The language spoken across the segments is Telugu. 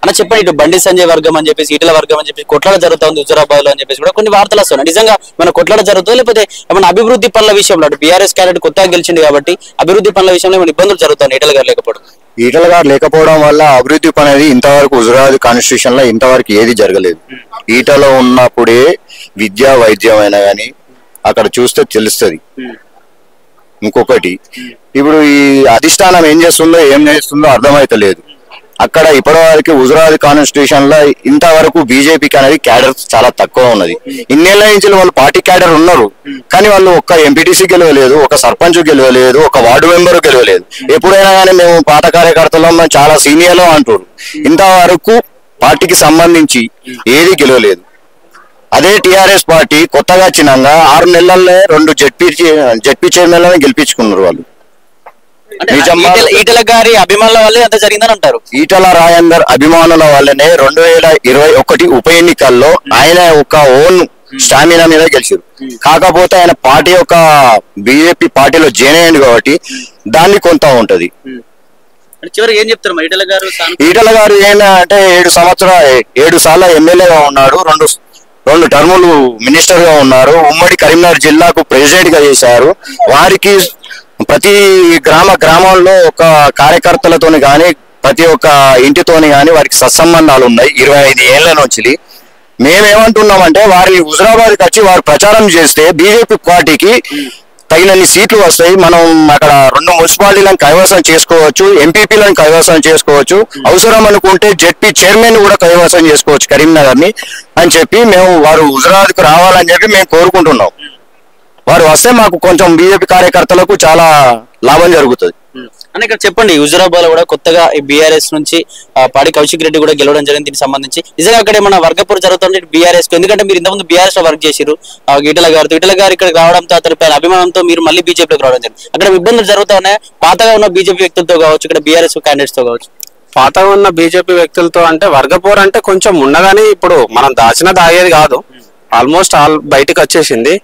అన్న చెప్పండి, ఇటు బండి సంజయ్ వర్గం అని చెప్పేసి, ఈటల వర్గం అని చెప్పేసి కొట్లాట జరుగుతుంది హుజురాబాద్ లో అని చెప్పేసి కూడా కొన్ని వార్తలు వస్తున్నాయి. నిజంగా మన కొట్లాట జరుగుతుంది, లేకపోతే ఏమైనా అభివృద్ధి పనుల విషయంలో అటు బీఆర్ఎస్ క్యాండిడేట్ కొత్తగా గెలిచింది కాబట్టి అభివృద్ధి పనుల విషయంలో ఏమైనా ఇబ్బందులు జరుగుతాయి ఈటల గారు లేకపోవడం? ఈటల గారు లేకపోవడం వల్ల అభివృద్ధి పని అనేది ఇంతవరకు హుజురాబాద్ కాన్స్టిట్యూషన్ లో ఇంతవరకు ఏది జరగలేదు. ఈటలో ఉన్నప్పుడే విద్యా వైద్యం అయినా కానీ అక్కడ చూస్తే తెలుస్తుంది. ఇంకొకటి, ఇప్పుడు ఈ అధిష్టానం ఏం చేస్తుందో ఏం చేస్తుందో అర్థమైతలేదు. అక్కడ ఇప్పటివరకు హుజురాబాద్ కాన్స్టిట్యూషన్ లో ఇంతవరకు బీజేపీకి అనేది క్యాడర్ చాలా తక్కువ ఉన్నది. ఇన్నేళ్ల నుంచి వాళ్ళు పార్టీ క్యాడర్ ఉన్నారు, కానీ వాళ్ళు ఒక్క ఎంపీటీసీ గెలవలేదు, ఒక సర్పంచ్ గెలవలేదు, ఒక వార్డు మెంబర్ గెలవలేదు. ఎప్పుడైనా కానీ మేము పాత కార్యకర్తలు చాలా సీనియర్లు అంటారు, ఇంతవరకు పార్టీకి సంబంధించి ఏది గెలవలేదు. అదే టీఆర్ఎస్ పార్టీ కొత్తగా వచ్చినాక 6 నెలల్లో 2 జెడ్పీ చైర్మన్లను గెలిపించుకున్నారు వాళ్ళు. ఈటల గారి అభిమానుల వల్లే అంత జరిగిందని అంటారు. ఈటల రాజేందర్ అభిమానుల వల్లనే 2021 ఉప ఎన్నికల్లో ఆయన ఒక ఓన్ స్టామినా మీద గెలిచారు. కాకపోతే ఆయన పార్టీ యొక్క బీజేపీ పార్టీలో జాయిన్ అయ్యింది కాబట్టి దాన్ని కొంత ఉంటది. చివరికి ఏం చెప్తారు ఈటల గారు? ఈటల గారు ఏంటంటే 7 సార్లు ఎమ్మెల్యేగా ఉన్నాడు, 2 టర్ములు మినిస్టర్ గా ఉన్నారు, ఉమ్మడి కరీంనగర్ జిల్లాకు ప్రెసిడెంట్ గా చేశారు. వారికి ప్రతి గ్రామంలో ఒక కార్యకర్తలతోని కానీ ప్రతి ఒక్క ఇంటితోని కానీ వారికి సత్సంబంధాలు ఉన్నాయి 25 ఏళ్ల నుంచి. మేమేమంటున్నామంటే వారిని హుజురాబాద్కి వచ్చి వారు ప్రచారం చేస్తే బీజేపీ పార్టీకి తగినన్ని సీట్లు వస్తాయి. మనం అక్కడ 2 మున్సిపాలిటీలను కైవసం చేసుకోవచ్చు, ఎంపీపీలను కైవసం చేసుకోవచ్చు, అవసరం అనుకుంటే జెడ్పీ చైర్మన్ కూడా కైవసం చేసుకోవచ్చు కరీంనగర్ ని అని చెప్పి మేము వారు హుజురాబాద్కు రావాలని చెప్పి మేము కోరుకుంటున్నాం. వారు వస్తే మాకు కొంచెం బీజేపీ కార్యకర్తలకు చాలా లాభం జరుగుతుంది అని ఇక్కడ చెప్పండి. హుజురాబాద్ లో కూడా కొత్తగా బీఆర్ఎస్ నుంచి పాడి కౌశిక్ రెడ్డి కూడా గెలవడం జరిగింది. దీనికి సంబంధించి నిజంగా అక్కడ ఏమన్నా వర్గపూర్ జరుగుతుంది బీఆర్ఎస్ కు? ఎందుకంటే మీరు ఇంతకుముందు బీఆర్ఎస్ లో వర్క్ చేశారు ఈటల గారు ఇక్కడ రావడంతో అతని పైన అభిమానంతో మీరు మళ్ళీ బీజేపీలోకి రావడం జరిగింది. అక్కడ ఇబ్బందులు జరుగుతా ఉన్నాయి పాతగా ఉన్న బీజేపీ వ్యక్తులతో కావచ్చు, ఇక్కడ బీఆర్ఎస్ క్యాండిడేట్స్ తో కావచ్చు. పాతగా ఉన్న బీజేపీ వ్యక్తులతో అంటే వర్గపూర్ అంటే కొంచెం ఉన్నదని ఇప్పుడు మనం దాగేది కాదు, ఆల్మోస్ట్ బయటకు వచ్చేసింది.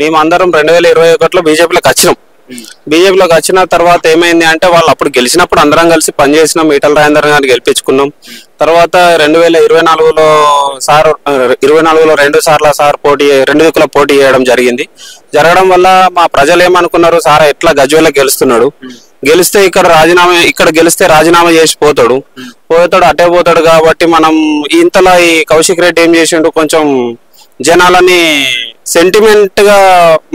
మేము అందరం 2021లో బీజేపీలోకి వచ్చినాం. బీజేపీలోకి వచ్చిన తర్వాత ఏమైంది అంటే వాళ్ళు అప్పుడు గెలిచినప్పుడు అందరం కలిసి పనిచేసినాం, ఈటల రాజేందర్ గారిని గెలిపించుకున్నాం. తర్వాత 2024లో 2 సార్లు సార్ 2 దిక్కుల పోటీ చేయడం జరగడం వల్ల మా ప్రజలు ఏమనుకున్నారు, సార్ ఎట్లా గజ్వేల్లో గెలుస్తున్నాడు, గెలిస్తే ఇక్కడ గెలిస్తే రాజీనామా చేసి పోతాడు అటే పోతాడు కాబట్టి మనం ఇంతలో ఈ కౌశిక్ రెడ్డి ఏం చేసిండు, కొంచెం జనాలని సెంటిమెంట్ గా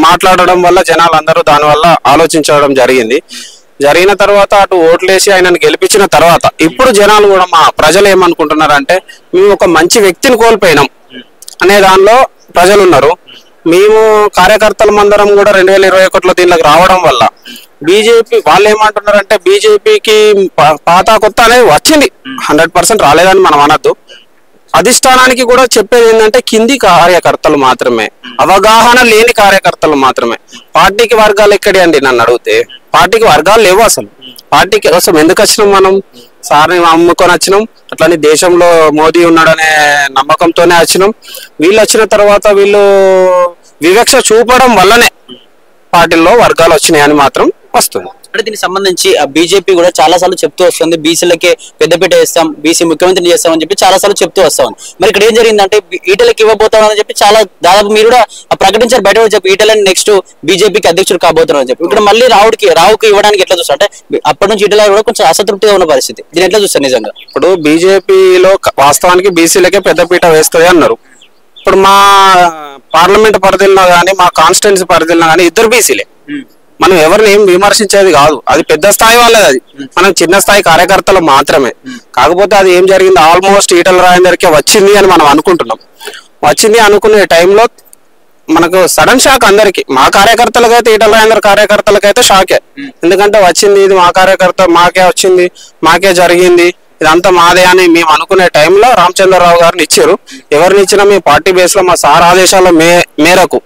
మాట్లాడడం వల్ల జనాలందరూ దానివల్ల ఆలోచించడం జరిగిన తర్వాత అటు ఓట్లేసి ఆయనను గెలిపించిన తర్వాత ఇప్పుడు జనాలు కూడా మా ప్రజలు ఏమనుకుంటున్నారంటే మేము ఒక మంచి వ్యక్తిని కోల్పోయినాం అనే దానిలో ప్రజలు ఉన్నారు. మేము కార్యకర్తల మందరం కూడా 2021లో దీనిలోకి రావడం వల్ల బీజేపీ వాళ్ళు ఏమంటున్నారంటే బీజేపీకి పాత కొత్త అనేది వచ్చింది, 100% రాలేదని మనం అనద్దు. అధిష్టానానికి కూడా చెప్పేది ఏంటంటే కింది కార్యకర్తలు మాత్రమే, అవగాహన లేని కార్యకర్తలు మాత్రమే. పార్టీకి వర్గాలు ఎక్కడి అండి నన్ను అడిగితే? పార్టీకి వర్గాలు లేవు అసలు. పార్టీకి కోసం ఎందుకు వచ్చినాం మనం? సార్ని అమ్ముకొని వచ్చినాం, అట్లని దేశంలో మోదీ ఉన్నాడనే నమ్మకంతోనే వచ్చినాం. వీళ్ళు వచ్చిన తర్వాత వీళ్ళు వివక్ష చూపడం వల్లనే పార్టీల్లో వర్గాలు వచ్చినాయని మాత్రం వస్తుంది. అంటే దీనికి సంబంధించి బీజేపీ కూడా చాలా సార్లు చెప్తూ వస్తుంది, బీసీలకే పెద్దపీట వేస్తాం, బీసీ ముఖ్యమంత్రిని చేస్తామని చెప్పి చాలా సార్లు చెప్తూ వస్తాం. మరి ఇక్కడ ఏం జరిగిందంటే ఈటలకి ఇవ్వబోతామని చెప్పి చాలా దాదాపు మీరు కూడా ప్రకటించారు, బయట చెప్పి ఈటలని నెక్స్ట్ బీజేపీకి అధ్యక్షుడు కాబోతున్నారని చెప్పి. ఇక్కడ మళ్ళీ రావుకి ఇవ్వడానికి ఎట్లా చూస్తారు? అంటే అప్పటి నుంచి ఈటల కూడా కొంచెం అసంతృప్తిగా ఉన్న పరిస్థితి, దీని ఎట్లా చూస్తారు? నిజంగా ఇప్పుడు బీజేపీలో వాస్తవానికి బీసీలకే పెద్దపీట వేస్తుంది అన్నారు. ఇప్పుడు మా పార్లమెంట్ పరిధిలో కానీ మా కాన్స్టిట్యున్సీ పరిధిలో కానీ 2 బీసీలే. మనం ఎవరిని ఏం విమర్శించేది కాదు, అది పెద్ద స్థాయి వాళ్ళది, అది మనం చిన్న స్థాయి కార్యకర్తలు మాత్రమే. కాకపోతే అది ఏం జరిగింది, ఆల్మోస్ట్ ఈటల రాజేందర్కే వచ్చింది అని మనం అనుకుంటున్నాం. వచ్చింది అనుకునే టైంలో మనకు సడన్ షాక్ అందరికి, మా కార్యకర్తలకైతే ఈటల రాజేందర్ కార్యకర్తలకైతే షాకే. ఎందుకంటే వచ్చింది ఇది మా కార్యకర్త, మాకే వచ్చింది, మాకే జరిగింది, ఇదంతా మాదే అని మేము అనుకునే టైంలో రామచంద్రరావు గారిని ఇచ్చారు. ఎవరిని ఇచ్చినా మేము పార్టీ బేస్ లో మా సార్ ఆదేశాల మేరకు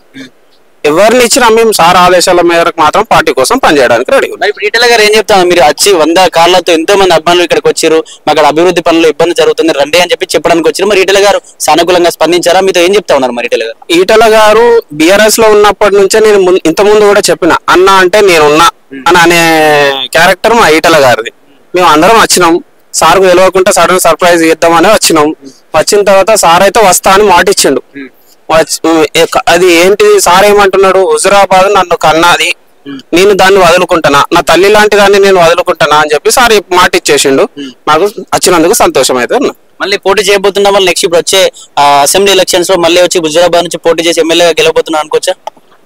ఎవరిని ఇచ్చినా మేము సార్ ఆదేశాల మేరకు మాత్రం పార్టీ కోసం పనిచేయడానికి రెడీ. ఇప్పుడు ఈటల గారు ఏం చెప్తాను, మీరు వచ్చి 100 కార్లతో ఎంతో మంది అభిమానులు ఇక్కడికి వచ్చారు, మాకు అభివృద్ధి పనులు ఇబ్బంది జరుగుతుంది రండి అని చెప్పి చెప్పడానికి వచ్చారు. మరి ఈటల గారు సానుకూలంగా స్పందించారా? మీతో ఏం చెప్తా ఉన్నారు మరి ఈటల గారు బీఆర్ఎస్ లో ఉన్నప్పటి నుంచే నేను ఇంత ముందు కూడా చెప్పిన, అన్న అంటే నేనున్నా అని అనే క్యారెక్టర్ మా ఈటల గారిది. మేము అందరం వచ్చినాం, సార్కు తెలియకుండా సడన్ సర్ప్రైజ్ ఇద్దామని వచ్చినాం. వచ్చిన తర్వాత సార్ అయితే వస్తా అని మాట ఇచ్చిండు. అది ఏంటి సార్ ఏమంటున్నాడు, హుజురాబాద్ నన్ను కన్నది, నేను దాన్ని వదులుకుంటానా, నా తల్లి లాంటి దాన్ని నేను వదులుకుంటానా అని చెప్పి సార్ మాట ఇచ్చేసిండు. నాకు వచ్చినందుకు సంతోషం అయితే ఉన్నా. మళ్ళీ పోటీ చేయబోతున్నా వాళ్ళు నెక్స్ట్ ఇప్పుడు వచ్చే అసెంబ్లీ ఎలక్షన్స్ లో మళ్ళీ వచ్చి హుజురాబాద్ నుంచి పోటీ చేసి ఎమ్మెల్యేగా గెలవబోతున్నా అనుకోవచ్చా?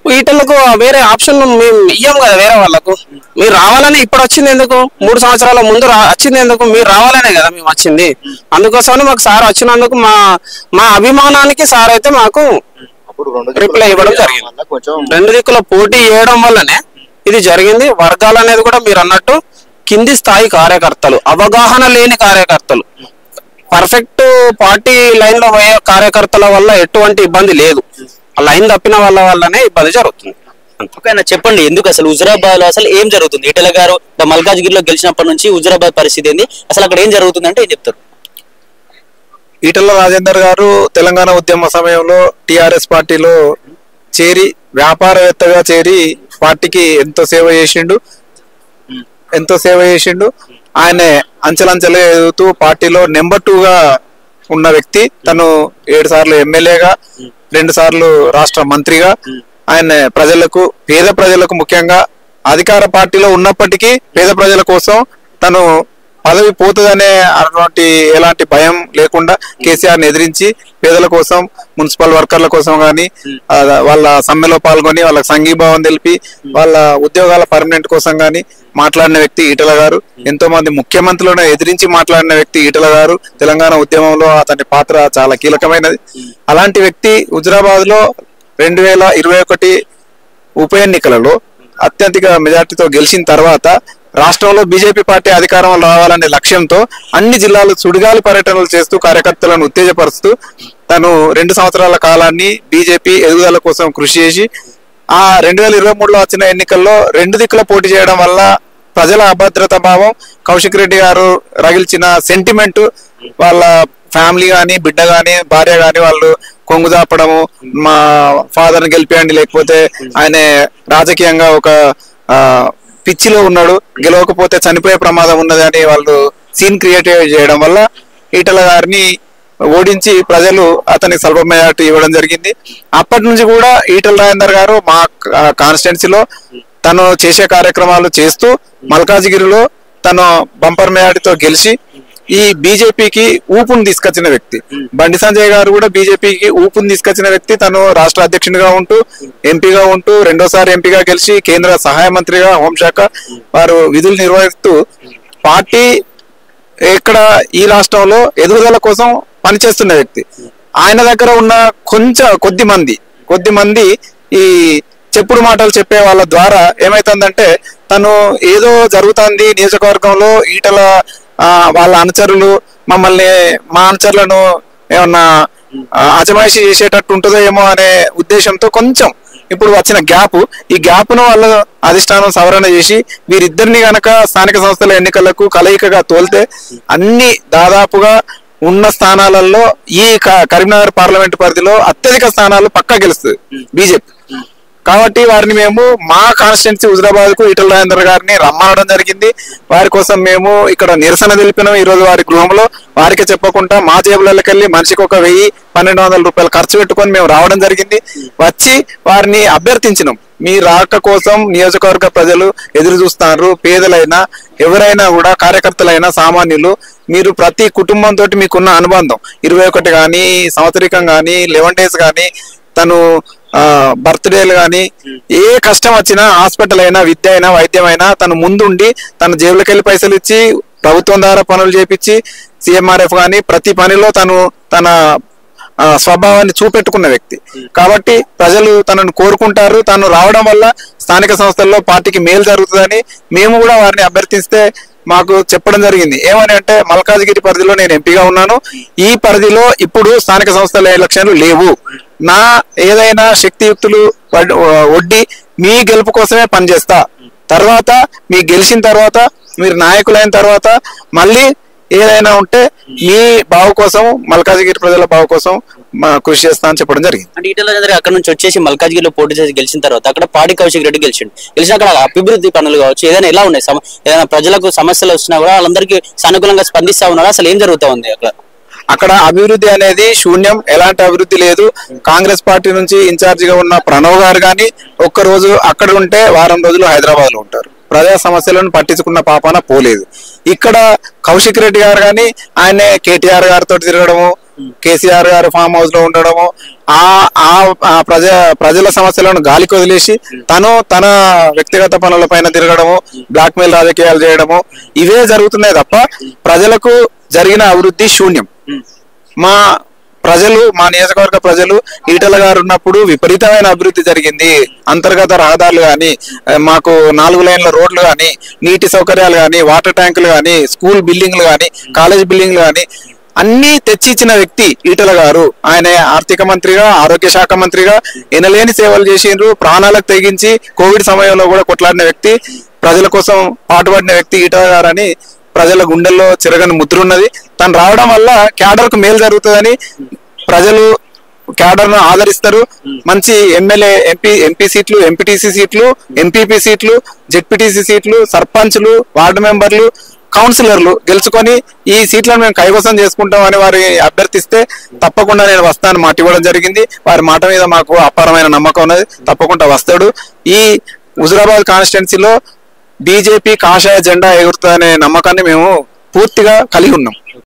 వీటిలకు వేరే ఆప్షన్ మేము ఇయ్యం కదా వేరే వాళ్ళకు. మీరు రావాలని ఇప్పుడు వచ్చింది ఎందుకు, 3 సంవత్సరాల ముందు వచ్చింది ఎందుకు, మీరు రావాలనే కదా మేము వచ్చింది. అందుకోసమని మాకు సార్ వచ్చినందుకు మా అభిమానానికి సార్ అయితే మాకు రిప్లై ఇవ్వడం జరిగింది. 2 దిక్కుల పోటీ చేయడం వల్లనే ఇది జరిగింది. వర్గాలు అనేది కూడా మీరు అన్నట్టు కింది స్థాయి కార్యకర్తలు, అవగాహన లేని కార్యకర్తలు, పర్ఫెక్ట్ పార్టీ లైన్ లో పోయే కార్యకర్తల వల్ల ఎటువంటి ఇబ్బంది లేదు. లైన్ తప్పిన వల్లనే ఇబ్బంది జరుగుతుంది. ఓకేనా, చెప్పండి ఎందుకు అసలు హుజురాబాద్ లో అసలు ఏం జరుగుతుంది? ఈటెల గారు మల్కాజ్గిరిలో గెలిచినప్పటి నుంచి హుజురాబాద్ పరిస్థితి ఏంది, అసలు అక్కడ ఏం జరుగుతుంది అంటే ఏం చెప్తారు? ఈటెల రాజేందర్ గారు తెలంగాణ ఉద్యమ సమయంలో టిఆర్ఎస్ పార్టీలో చేరి వ్యాపారవేత్తగా చేరి పార్టీకి ఎంతో సేవ చేసిండు. ఆయన అంచెలంచెలుగా ఎదుగుతూ పార్టీలో నెంబర్ 2గా ఉన్న వ్యక్తి. తను 7 సార్లు ఎమ్మెల్యేగా, 2 సార్లు రాష్ట్ర మంత్రిగా ఆయన ప్రజలకు, పేద ప్రజలకు, ముఖ్యంగా అధికార పార్టీలో ఉన్నప్పటికీ పేద ప్రజల కోసం తను పదవి పోతుందనే అటువంటి ఎలాంటి భయం లేకుండా కేసీఆర్ని ఎదిరించి పేదల కోసం, మున్సిపల్ వర్కర్ల కోసం కానీ వాళ్ళ సమ్మెలో పాల్గొని వాళ్ళకి సంఘీభావం తెలిపి వాళ్ళ ఉద్యోగాల పర్మనెంట్ కోసం కానీ మాట్లాడిన వ్యక్తి ఈటెల గారు. ఎంతో మంది ముఖ్యమంత్రులను ఎదిరించి మాట్లాడిన వ్యక్తి ఈటెల గారు. తెలంగాణ ఉద్యమంలో అతని పాత్ర చాలా కీలకమైనది. అలాంటి వ్యక్తి హుజురాబాద్ లో 2021 ఉప ఎన్నికలలో అత్యధిక మెజార్టీతో గెలిచిన తర్వాత రాష్ట్రంలో బీజేపీ పార్టీ అధికారంలో రావాలనే లక్ష్యంతో అన్ని జిల్లాలు సుడిగాలి పర్యటనలు చేస్తూ కార్యకర్తలను ఉత్తేజపరుస్తూ తను 2 సంవత్సరాల కాలాన్ని బీజేపీ ఎదుగుదల కోసం కృషి చేసి ఆ 2023లో వచ్చిన ఎన్నికల్లో 2 దిక్కుల పోటీ చేయడం వల్ల ప్రజల అభద్రతా భావం, కౌశిక్ రెడ్డి గారు రగిల్చిన సెంటిమెంట్, వాళ్ళ ఫ్యామిలీ గాని, బిడ్డ గాని, భార్య గాని వాళ్ళు కొంగు దాపడము, మా ఫాదర్ని గెలిపియండి లేకపోతే ఆయన రాజకీయంగా ఒక పిచ్చిలో ఉన్నాడు, గెలవకపోతే చనిపోయే ప్రమాదం ఉన్నది అని వాళ్ళు సీన్ క్రియేట్ చేయడం వల్ల ఈటెల గారిని ఓడించి ప్రజలు అతనికి స్వల్ప మెజార్టీ ఇవ్వడం జరిగింది. అప్పటి నుంచి కూడా ఈటెల రాజేందర్ గారు మా కాన్స్టిట్యున్సీలో తను చేసే కార్యక్రమాలు చేస్తూ మల్కాజ్గిరిలో తను బంపర్ మెజార్టీతో గెలిచి ఈ బీజేపీకి ఊపును తీసుకొచ్చిన వ్యక్తి. బండి సంజయ్ గారు కూడా బీజేపీకి ఊపును తీసుకొచ్చిన వ్యక్తి. తను రాష్ట్ర అధ్యక్షునిగా ఉంటూ, ఎంపీగా ఉంటూ, 2వ సారి ఎంపీగా గెలిచి కేంద్ర సహాయ మంత్రిగా హోంశాఖ వారు విధులు నిర్వహిస్తూ పార్టీ ఇక్కడ ఈ రాష్ట్రంలో ఎదుగుదల కోసం పనిచేస్తున్న వ్యక్తి. ఆయన దగ్గర ఉన్న కొద్ది మంది ఈ చెప్పుడు మాటలు చెప్పే వాళ్ళ ద్వారా ఏమైతుందంటే తను ఏదో జరుగుతుంది నియోజకవర్గంలో, ఈటల వాళ్ళ అనుచరులు మా అనుచరులను ఏమన్నా అజమాయిషీ చేసేటట్టు ఉంటుందో ఏమో అనే ఉద్దేశంతో కొంచెం ఇప్పుడు వచ్చిన ఈ గ్యాప్ను వాళ్ళ అధిష్టానం సవరణ చేసి వీరిద్దరిని గనక స్థానిక సంస్థల ఎన్నికలకు కలయికగా తోలితే అన్ని దాదాపుగా ఉన్న స్థానాలలో ఈ కరీంనగర్ పార్లమెంట్ పరిధిలో అత్యధిక స్థానాలు పక్కా గెలుస్తుంది బీజేపీ. కాబట్టి వారిని మేము మా కాన్స్టిట్యున్సీ హుజురాబాద్ కు ఈటెల రాజేందర్ గారిని రమ్మనడం జరిగింది. వారి కోసం మేము ఇక్కడ నిరసన తెలిపినాం. ఈ రోజు వారి గృహంలో వారికి చెప్పకుండా మా జేబులకి వెళ్ళి మనిషికి ఒక 1000-1200 రూపాయలు ఖర్చు పెట్టుకొని మేము రావడం జరిగింది. వచ్చి వారిని అభ్యర్థించినాం, మీ రాక కోసం నియోజకవర్గ ప్రజలు ఎదురు చూస్తున్నారు. పేదలైనా ఎవరైనా కూడా, కార్యకర్తలైనా, సామాన్యులు, మీరు ప్రతి కుటుంబంతో మీకున్న అనుబంధం 21 కానీ, సంవత్సరికం కానీ, 11 days కానీ, తను బర్త్డేలు కానీ, ఏ కష్టం వచ్చినా, హాస్పిటల్ అయినా, విద్య అయినా, వైద్యం అయినా తను ముందుండి తన జేబులకి వెళ్ళి పైసలు ఇచ్చి ప్రభుత్వం ద్వారా పనులు చేపించి CMRF కానీ ప్రతి పనిలో తన స్వభావాన్ని చూపెట్టుకున్న వ్యక్తి. కాబట్టి ప్రజలు తనను కోరుకుంటారు. తను రావడం వల్ల స్థానిక సంస్థల్లో పార్టీకి మేలు జరుగుతుందని మేము కూడా వారిని అభ్యర్థిస్తే మాకు చెప్పడం జరిగింది. ఏమని అంటే, మల్కాజ్గిరి పరిధిలో నేను ఎంపీగా ఉన్నాను, ఈ పరిధిలో ఇప్పుడు స్థానిక సంస్థల ఎలక్షన్లు లేవు, నా ఏదైనా శక్తియుక్తులు ఒడ్డి మీ గెలుపు కోసమే పనిచేస్తా, తర్వాత మీ గెలిచిన తర్వాత మీరు నాయకులైన తర్వాత మళ్ళీ ఏదైనా ఉంటే మీ బావు కోసం, మల్కాజిగిరి ప్రజల బావు కోసం కృషి చేస్తా అని చెప్పడం జరిగింది. అంటే ఈటల రాజేందర్ అక్కడ నుంచి వచ్చేసి మల్కాజ్గిరిలో పోటీ చేసి గెలిచిన తర్వాత అక్కడ పాడి కౌశిక్ రెడ్డి గెలిచిన అక్కడ అభివృద్ధి పనులు కావచ్చు ఏదైనా ఎలా ఉన్నాయి, ఏదైనా ప్రజలకు సమస్యలు వస్తున్నా కూడా వాళ్ళందరికీ సానుకూలంగా స్పందిస్తా ఉన్నారా, అసలు ఏం జరుగుతా ఉంది అక్కడ అభివృద్ధి అనేది శూన్యం, ఎలాంటి అభివృద్ధి లేదు. కాంగ్రెస్ పార్టీ నుంచి ఇన్ఛార్జ్ గా ఉన్న ప్రణవ్ గారు గాని ఒక్క రోజు అక్కడ ఉంటే వారం రోజులు హైదరాబాద్ లో ఉంటారు. ప్రజా సమస్యలను పట్టించుకున్న పాపాన పోలేదు. ఇక్కడ కౌశిక్ రెడ్డి గారు గాని ఆయన కేటీఆర్ గారితో తిరగడము, కేసీఆర్ గారు ఫామ్ హౌస్ లో ఉండడము, ప్రజల సమస్యలను గాలికి వదిలేసి తన వ్యక్తిగత పనుల పైన తిరగడము, బ్లాక్ మెయిల్ రాజకీయాలు చేయడము, ఇవే జరుగుతున్నాయి తప్ప ప్రజలకు జరిగిన అభివృద్ధి శూన్యం. మా నియోజకవర్గ ప్రజలు ఈటల గారు ఉన్నప్పుడు విపరీతమైన అభివృద్ధి జరిగింది. అంతర్గత రహదారులు గాని, మాకు 4 లైన్ల రోడ్లు గాని, నీటి సౌకర్యాలు గాని, వాటర్ ట్యాంకులు గాని, స్కూల్ బిల్డింగ్లు గాని, కాలేజ్ బిల్డింగ్లు గాని అన్ని తెచ్చిచ్చిన వ్యక్తి ఈటల గారు. ఆయన ఆర్థిక మంత్రిగా, ఆరోగ్య శాఖ మంత్రిగా ఎనలేని సేవలు చేసిండ్రు. ప్రాణాలకు తెగించి కోవిడ్ సమయంలో కూడా కొట్లాడిన వ్యక్తి, ప్రజల కోసం పాటుపడిన వ్యక్తి ఈటల గారు అని ప్రజల గుండెల్లో చెరగని ముద్ర ఉన్నది. తను రావడం వల్ల క్యాడర్ కు మేలు జరుగుతుందని ప్రజలు క్యాడర్ ను ఆదరిస్తారు. మంచి ఎమ్మెల్యే, ఎంపీ సీట్లు, ఎంపీటీసీ సీట్లు, ఎంపీపీ సీట్లు, జెడ్పీటీసీ సీట్లు, సర్పంచ్లు, వార్డు మెంబర్లు, కౌన్సిలర్లు గెలుచుకొని ఈ సీట్లను మేము కైవసం చేసుకుంటామని వారి అభ్యర్థిస్తే తప్పకుండా నేను వస్తాను మాట ఇవ్వడం జరిగింది. వారి మాట మీద మాకు అపారమైన నమ్మకం ఉన్నది, తప్పకుండా వస్తాడు. ఈ హుజురాబాద్ కాన్స్టిట్యున్సీలో బీజేపీ కాషాయ జెండా ఎగురుతుందనే నమ్మకాన్ని మేము పూర్తిగా కలిగి ఉన్నాం.